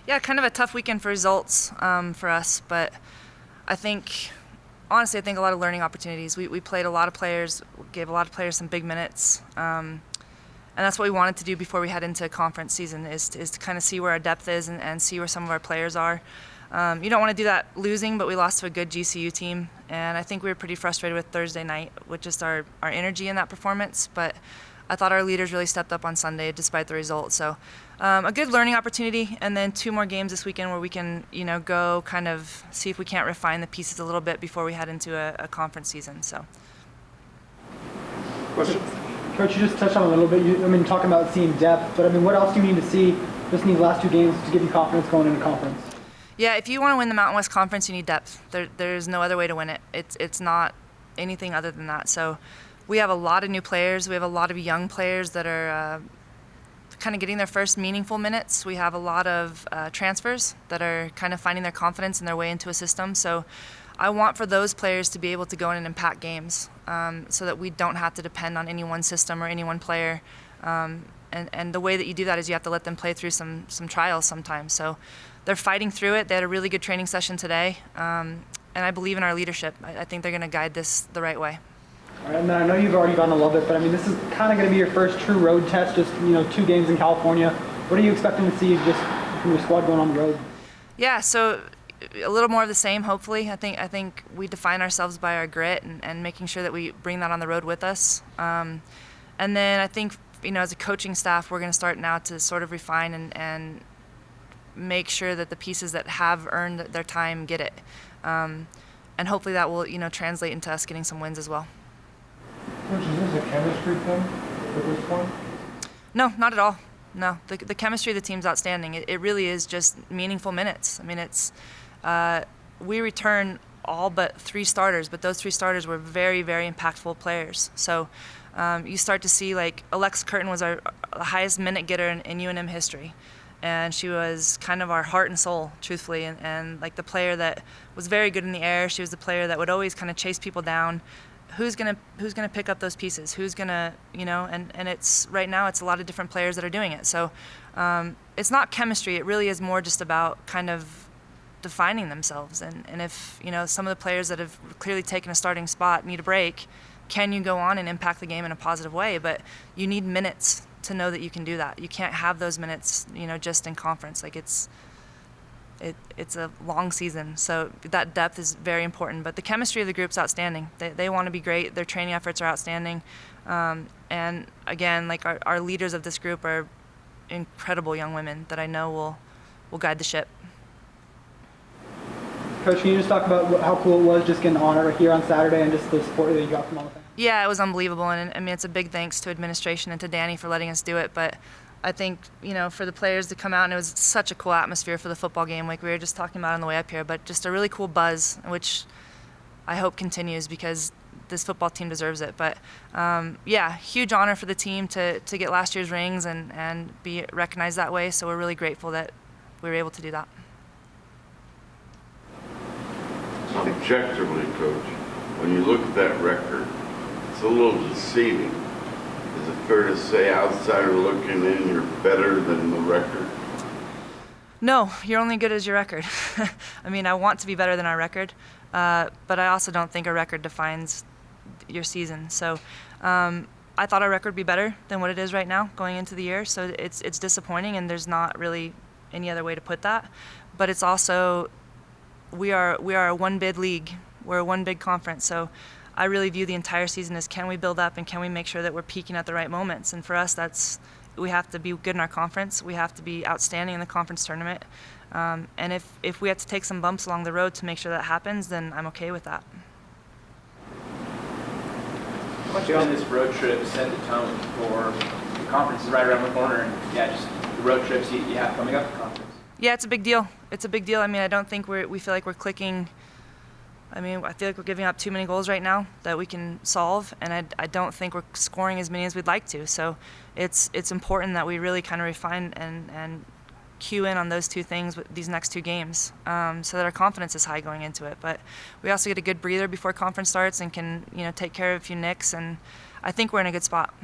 Yeah, kind of a tough weekend for results for us, but honestly, I think a lot of learning opportunities. We played a lot of players, gave a lot of players some big minutes, and that's what we wanted to do before we head into conference season, is to kind of see where our depth is and see where some of our players are. You don't want to do that losing, but we lost to a good GCU team, and I think we were pretty frustrated with Thursday night with just our energy in that performance, but I thought our leaders really stepped up on Sunday despite the result. So a good learning opportunity, and then 2 more games this weekend where we can, go kind of see if we can't refine the pieces a little bit before we head into a conference season. So. Question? Coach, you just touched on a little bit. Talking about seeing depth, but what else do you need to see just in these last 2 games to give you confidence going into conference? Yeah, if you want to win the Mountain West Conference, you need depth. There's no other way to win it. It's not anything other than that. So we have a lot of new players. We have a lot of young players that are kind of getting their first meaningful minutes. We have a lot of transfers that are kind of finding their confidence and their way into a system. So I want for those players to be able to go in and impact games so that we don't have to depend on any one system or any one player. And the way that you do that is you have to let them play through some trials sometimes. So they're fighting through it. They had a really good training session today. And I believe in our leadership. I think they're going to guide this the right way. All right, and then I know you've already gotten a little bit, but this is kind of going to be your first true road test, just 2 games in California. What are you expecting to see just from your squad going on the road? Yeah, so a little more of the same, hopefully. I think we define ourselves by our grit and making sure that we bring that on the road with us. And then I think, as a coaching staff, we're going to start now to sort of refine and make sure that the pieces that have earned their time get it. And hopefully that will, translate into us getting some wins as well. Coach, is this a chemistry thing at this point? No, not at all. No, the chemistry of the team's outstanding. It really is just meaningful minutes. We return all but 3 starters, but those 3 starters were very, very impactful players. So you start to see, like, Alexa Curtin was our highest minute getter in UNM history. And she was kind of our heart and soul, truthfully, and like the player that was very good in the air. She was the player that would always kind of chase people down. Who's gonna pick up those pieces? Who's gonna, and it's right now it's a lot of different players that are doing it. So it's not chemistry. It really is more just about kind of defining themselves. And if some of the players that have clearly taken a starting spot need a break, can you go on and impact the game in a positive way? But you need minutes to know that you can do that. You can't have those minutes, just in conference. Like it's a long season, so that depth is very important. But the chemistry of the group's outstanding. They want to be great. Their training efforts are outstanding. And again, like our leaders of this group are incredible young women that I know will guide the ship. Coach, can you just talk about how cool it was just getting honored here on Saturday and just the support that you got from all the fans? Yeah, it was unbelievable, and it's a big thanks to administration and to Danny for letting us do it. But I think, for the players to come out, and it was such a cool atmosphere for the football game, like we were just talking about on the way up here, but just a really cool buzz, which I hope continues because this football team deserves it. But yeah, huge honor for the team to get last year's rings and be recognized that way, so we're really grateful that we were able to do that. Objectively, Coach, when you look at that record, it's a little deceiving. Is it fair to say, outsider looking in, you're better than the record? No, you're only good as your record. I want to be better than our record, but I also don't think a record defines your season. So I thought our record would be better than what it is right now going into the year, so it's disappointing, and there's not really any other way to put that. But it's also, we are a one-bid league. We're a one-big conference, so I really view the entire season as, can we build up and can we make sure that we're peaking at the right moments? And for us, we have to be good in our conference. We have to be outstanding in the conference tournament. And if we have to take some bumps along the road to make sure that happens, then I'm okay with that. How much on this road trip set the tone for the conference is right around the corner, and just the road trips you have coming up to conference? Yeah, it's a big deal. It's a big deal. I don't think we feel like we're clicking. I feel like we're giving up too many goals right now that we can solve, and I don't think we're scoring as many as we'd like to. So it's important that we really kind of refine and cue in on those 2 things with these next 2 games, so that our confidence is high going into it. But we also get a good breather before conference starts and can take care of a few nicks, and I think we're in a good spot.